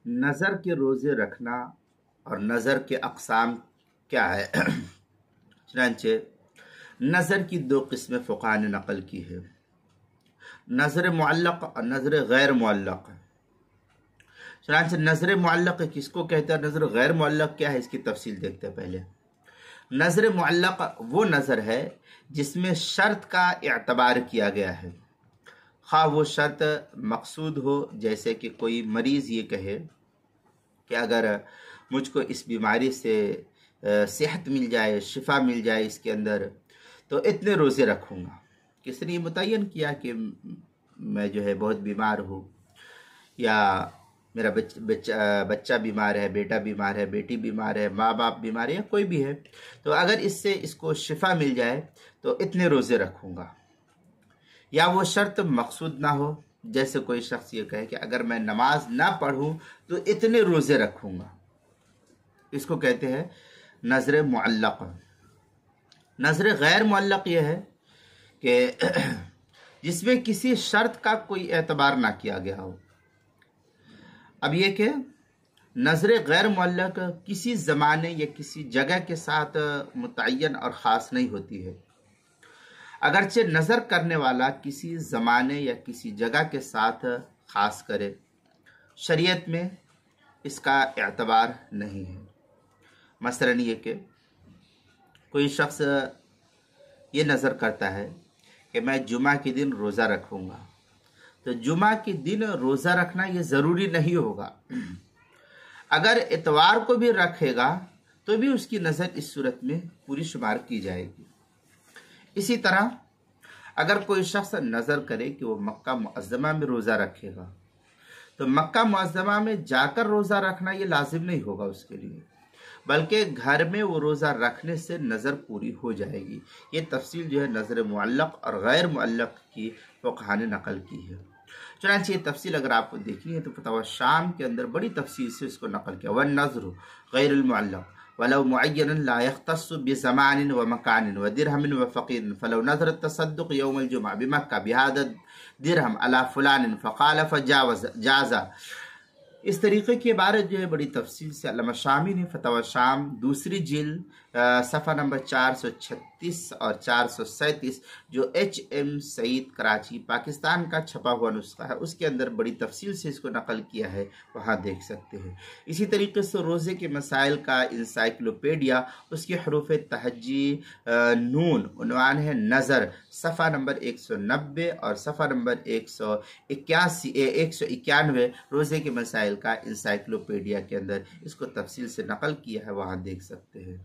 نظر کے روزے رکھنا اور نظر کے اقسام کیا ہے؟ چنانچہ نظر کی دو قسمیں فقہاء نے نقل کی ہے، نظر معلق اور نظر غیر معلق۔ چنانچہ نظر معلق کس کو کہتے ہیں، نظر غیر معلق کیا ہے، اس کی تفصیل دیکھتے ہیں۔ پہلے نظر معلق وہ نظر ہے جس میں شرط کا اعتبار کیا گیا ہے، خواہ وہ شرط مقصود ہو، جیسے کہ کوئی مریض یہ کہے کہ اگر مجھ کو اس بیماری سے صحت مل جائے، شفا مل جائے اس کے اندر، تو اتنے روزے رکھوں گا۔ کسی نے یہ متعین کیا کہ میں جو ہے بہت بیمار ہوں، یا میرا بچہ بیمار ہے، بیٹا بیمار ہے، بیٹی بیمار ہے، ماں باپ بیمار ہے، یا کوئی بھی ہے، تو اگر اس سے اس کو شفا مل جائے تو اتنے روزے رکھوں گا۔ یا وہ شرط مقصود نہ ہو، جیسے کوئی شخص یہ کہے کہ اگر میں نماز نہ پڑھوں تو اتنے روزے رکھوں گا، اس کو کہتے ہیں نظر معلق۔ نظر غیر معلق یہ ہے کہ جس میں کسی شرط کا کوئی اعتبار نہ کیا گیا ہو۔ اب یہ کہ نظر غیر معلق کسی زمانے یا کسی جگہ کے ساتھ متعین اور خاص نہیں ہوتی ہے، اگرچہ نظر کرنے والا کسی زمانے یا کسی جگہ کے ساتھ خاص کرے، شریعت میں اس کا اعتبار نہیں ہے۔ مثلا یہ کہ کوئی شخص یہ نظر کرتا ہے کہ میں جمعہ کے دن روزہ رکھوں گا، تو جمعہ کے دن روزہ رکھنا یہ ضروری نہیں ہوگا، اگر اتوار کو بھی رکھے گا تو بھی اس کی نظر اس صورت میں پوری شمار کی جائے گی۔ اسی طرح اگر کوئی شخص نظر کرے کہ وہ مکہ معظمہ میں روزہ رکھے گا، تو مکہ معظمہ میں جا کر روزہ رکھنا یہ لازم نہیں ہوگا اس کے لیے، بلکہ گھر میں وہ روزہ رکھنے سے نظر پوری ہو جائے گی۔ یہ تفصیل جو ہے نظر معلق اور غیر معلق کی فقہاء نے نقل کی ہے۔ چنانچہ یہ تفصیل اگر آپ کو دیکھنی ہے تو فتاوی شام کے اندر بڑی تفصیل سے اس کو نقل کیا۔ وَالنَّظْرُ غیر المعلق وَلَوْ مُعَيَّنًا لَا يَخْتَصُّ بِزَمَانٍ وَمَكَانٍ وَدِرْهَمٍ وَفَقِيرٍ فَلَوْ نَظَرَ التَّصَدُّقِ يَوْمَ الْجُمْعَةِ بِمَكَّةَ بِهَذَا الدِّرْهَمِ عَلَى فُلَانٍ فَقَالَ فَجَازَ۔ اس طریقے کی عبارت جو ہے بڑی تفصیل سے علامہ شامی نے فتاوی شام دوسری جلد صفحہ نمبر 436 اور 437 جو ایچ ایم سعید کراچی پاکستان کا چھپا ہوا نسخہ ہے، اس کے اندر بڑی تفصیل سے اس کو نقل کیا ہے، وہاں دیکھ سکتے ہیں۔ اسی طریقے سے روزے کے مسائل کا انسائکلوپیڈیا، اس کے حروف تہجی نون، عنوان ہے نظر، صفحہ نمبر 190 اور صفحہ نمبر 191 روزے کے مسائل کا انسائکلوپیڈیا کے اندر اس کو تفصیل سے نقل کیا ہے، وہاں دیکھ سکتے ہیں۔